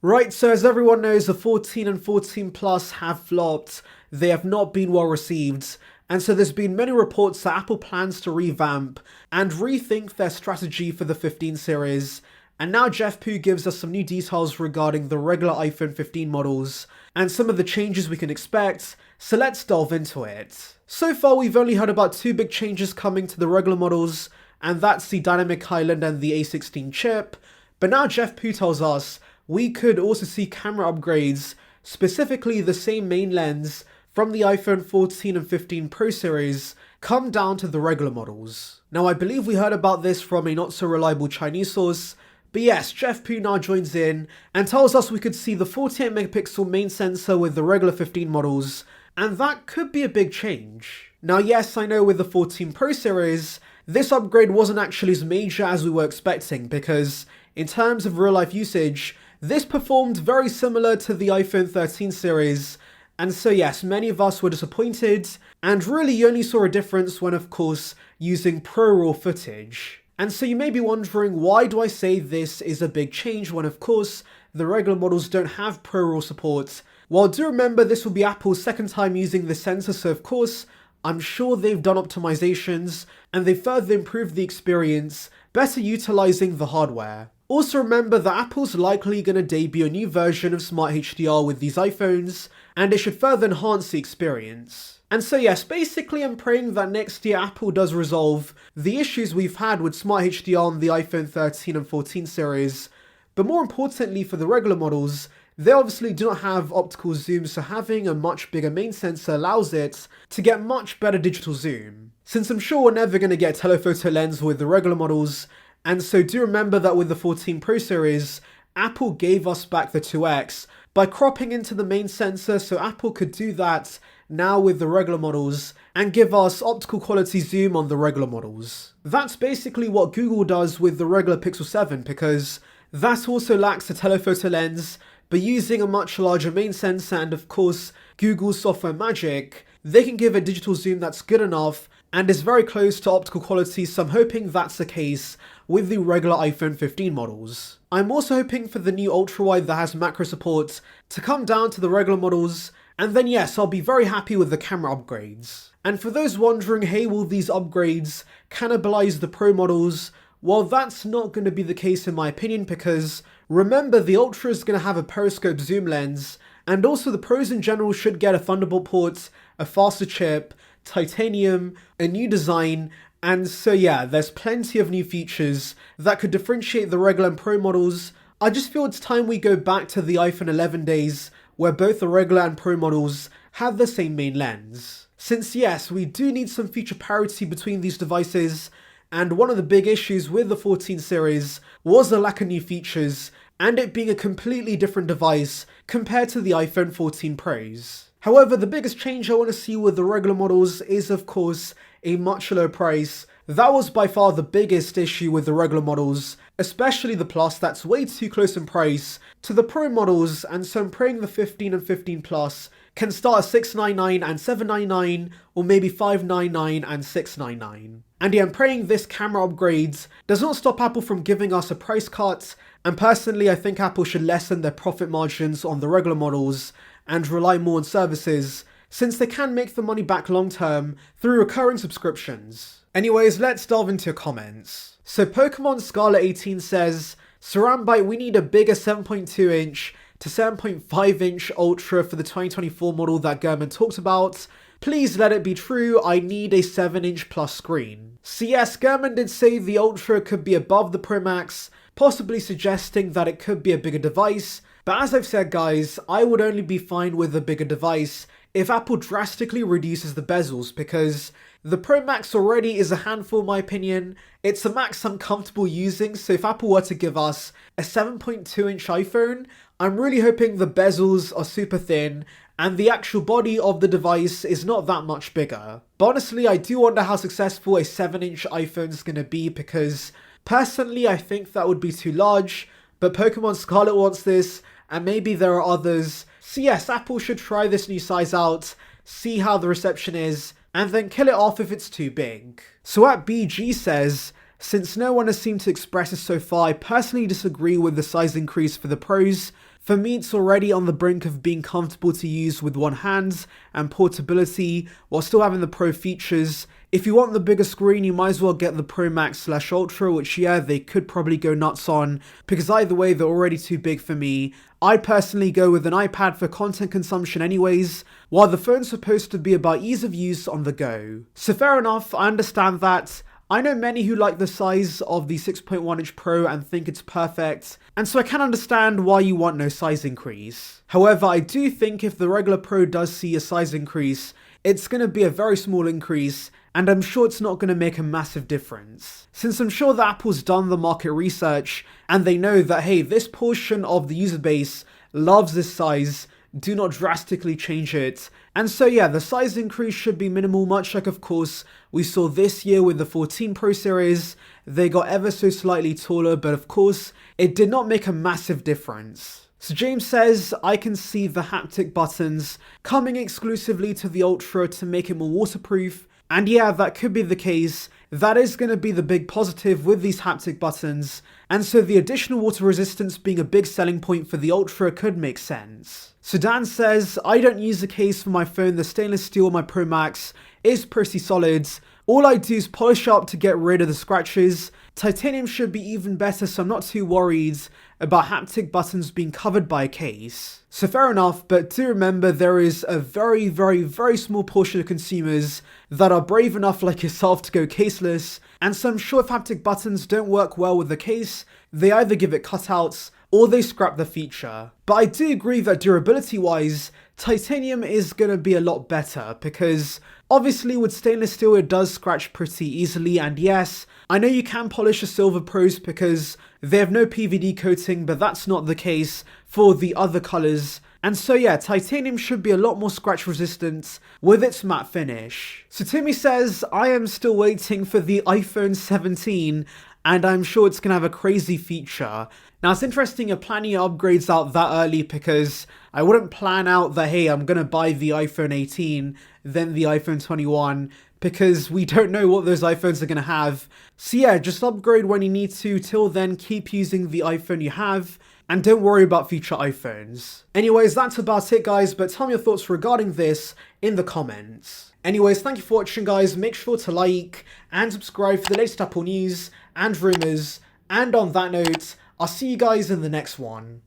Right, so as everyone knows, the 14 and 14 Plus have flopped. They have not been well received. And so there's been many reports that Apple plans to revamp and rethink their strategy for the 15 series. And now Jeff Pu gives us some new details regarding the regular iPhone 15 models and some of the changes we can expect, so let's delve into it. So far we've only heard about two big changes coming to the regular models, and that's the Dynamic Island and the A16 chip. But now Jeff Pu tells us we could also see camera upgrades, specifically the same main lens from the iPhone 14 and 15 Pro series, come down to the regular models. Now I believe we heard about this from a not so reliable Chinese source, but yes, Jeff Pu now joins in and tells us we could see the 48 megapixel main sensor with the regular 15 models, and that could be a big change. Now yes, I know with the 14 Pro series, this upgrade wasn't actually as major as we were expecting because in terms of real life usage, this performed very similar to the iPhone 13 series, and so yes, many of us were disappointed, and really you only saw a difference when of course using Pro-RAW footage. And so you may be wondering, why do I say this is a big change when of course the regular models don't have Pro-RAW support? Well, do remember this will be Apple's second time using the sensor, so of course I'm sure they've done optimizations and they've further improved the experience, better utilizing the hardware. Also remember that Apple's likely going to debut a new version of Smart HDR with these iPhones, and it should further enhance the experience. And so yes, basically I'm praying that next year Apple does resolve the issues we've had with Smart HDR on the iPhone 13 and 14 series, but more importantly for the regular models, they obviously do not have optical zoom, so having a much bigger main sensor allows it to get much better digital zoom. Since I'm sure we're never going to get a telephoto lens with the regular models, and so do remember that with the 14 Pro series, Apple gave us back the 2x by cropping into the main sensor, so Apple could do that now with the regular models and give us optical quality zoom on the regular models. That's basically what Google does with the regular Pixel 7 because that also lacks a telephoto lens, but using a much larger main sensor and of course Google's software magic, they can give a digital zoom that's good enough and is very close to optical quality, so I'm hoping that's the case with the regular iPhone 15 models. I'm also hoping for the new ultra-wide that has macro support to come down to the regular models, and then yes, I'll be very happy with the camera upgrades. And for those wondering, hey, will these upgrades cannibalize the Pro models? Well, that's not going to be the case in my opinion because remember the Ultra is going to have a periscope zoom lens, and also the Pros in general should get a Thunderbolt port, a faster chip, titanium, a new design, and so yeah, there's plenty of new features that could differentiate the regular and Pro models. I just feel it's time we go back to the iPhone 11 days where both the regular and Pro models have the same main lens. Since yes, we do need some feature parity between these devices, and one of the big issues with the 14 series was the lack of new features and it being a completely different device compared to the iPhone 14 Pros. However, the biggest change I want to see with the regular models is of course a much lower price. That was by far the biggest issue with the regular models, especially the Plus that's way too close in price to the Pro models, and so I'm praying the 15 and 15 Plus can start at $699 and $799 or maybe $599 and $699. And yeah, I'm praying this camera upgrades does not stop Apple from giving us a price cut, and personally I think Apple should lessen their profit margins on the regular models and rely more on services, since they can make the money back long term through recurring subscriptions. Anyways, let's delve into your comments. So Pokemon Scarlet 18 says, Saranbyte, we need a bigger 7.2 inch to 7.5 inch Ultra for the 2024 model that Gurman talked about. Please let it be true, I need a 7 inch plus screen. So yes, Gurman did say the Ultra could be above the Pro Max, possibly suggesting that it could be a bigger device. But as I've said guys, I would only be fine with a bigger device if Apple drastically reduces the bezels, because the Pro Max already is a handful in my opinion. It's a Max I'm comfortable using, so if Apple were to give us a 7.2 inch iPhone, I'm really hoping the bezels are super thin and the actual body of the device is not that much bigger. But honestly, I do wonder how successful a 7 inch iPhone is going to be because personally I think that would be too large, but Pokemon Scarlet wants this, and maybe there are others. So yes, Apple should try this new size out, see how the reception is, and then kill it off if it's too big. So at BG says, since no one has seemed to express this so far, I personally disagree with the size increase for the Pros. For me, it's already on the brink of being comfortable to use with one hand and portability while still having the Pro features. If you want the bigger screen, you might as well get the Pro Max/Ultra, which yeah, they could probably go nuts on, because either way, they're already too big for me. I'd personally go with an iPad for content consumption anyways, while the phone's supposed to be about ease of use on the go. So fair enough, I understand that. I know many who like the size of the 6.1-inch Pro and think it's perfect, and so I can understand why you want no size increase. However, I do think if the regular Pro does see a size increase, it's going to be a very small increase, and I'm sure it's not going to make a massive difference. Since I'm sure that Apple's done the market research, and they know that hey, this portion of the user base loves this size, do not drastically change it. And so yeah, the size increase should be minimal, much like of course we saw this year with the 14 Pro series. They got ever so slightly taller, but of course it did not make a massive difference. So James says, I can see the haptic buttons coming exclusively to the Ultra to make it more waterproof. And yeah, that could be the case. That is going to be the big positive with these haptic buttons. And so the additional water resistance being a big selling point for the Ultra could make sense. So Dan says, I don't use a case for my phone. The stainless steel on my Pro Max is pretty solid. All I do is polish up to get rid of the scratches. Titanium should be even better, so I'm not too worried about haptic buttons being covered by a case. So fair enough, but do remember there is a very, very, very small portion of consumers that are brave enough like yourself to go caseless, and so I'm sure if haptic buttons don't work well with the case, they either give it cutouts or they scrap the feature. But I do agree that durability wise, titanium is going to be a lot better, because obviously with stainless steel it does scratch pretty easily, and yes, I know you can polish a silver Pros because they have no PVD coating, but that's not the case for the other colours. And so yeah, titanium should be a lot more scratch resistant with its matte finish. So Timmy says, I am still waiting for the iPhone 17 and I'm sure it's going to have a crazy feature. Now it's interesting you're planning your upgrades out that early, because I wouldn't plan out that hey, I'm going to buy the iPhone 18, then the iPhone 21, because we don't know what those iPhones are going to have. So yeah, just upgrade when you need to. Till then, keep using the iPhone you have, and don't worry about future iPhones. Anyways, that's about it guys, but tell me your thoughts regarding this in the comments. Anyways, thank you for watching guys, make sure to like and subscribe for the latest Apple news and rumours, and on that note, I'll see you guys in the next one.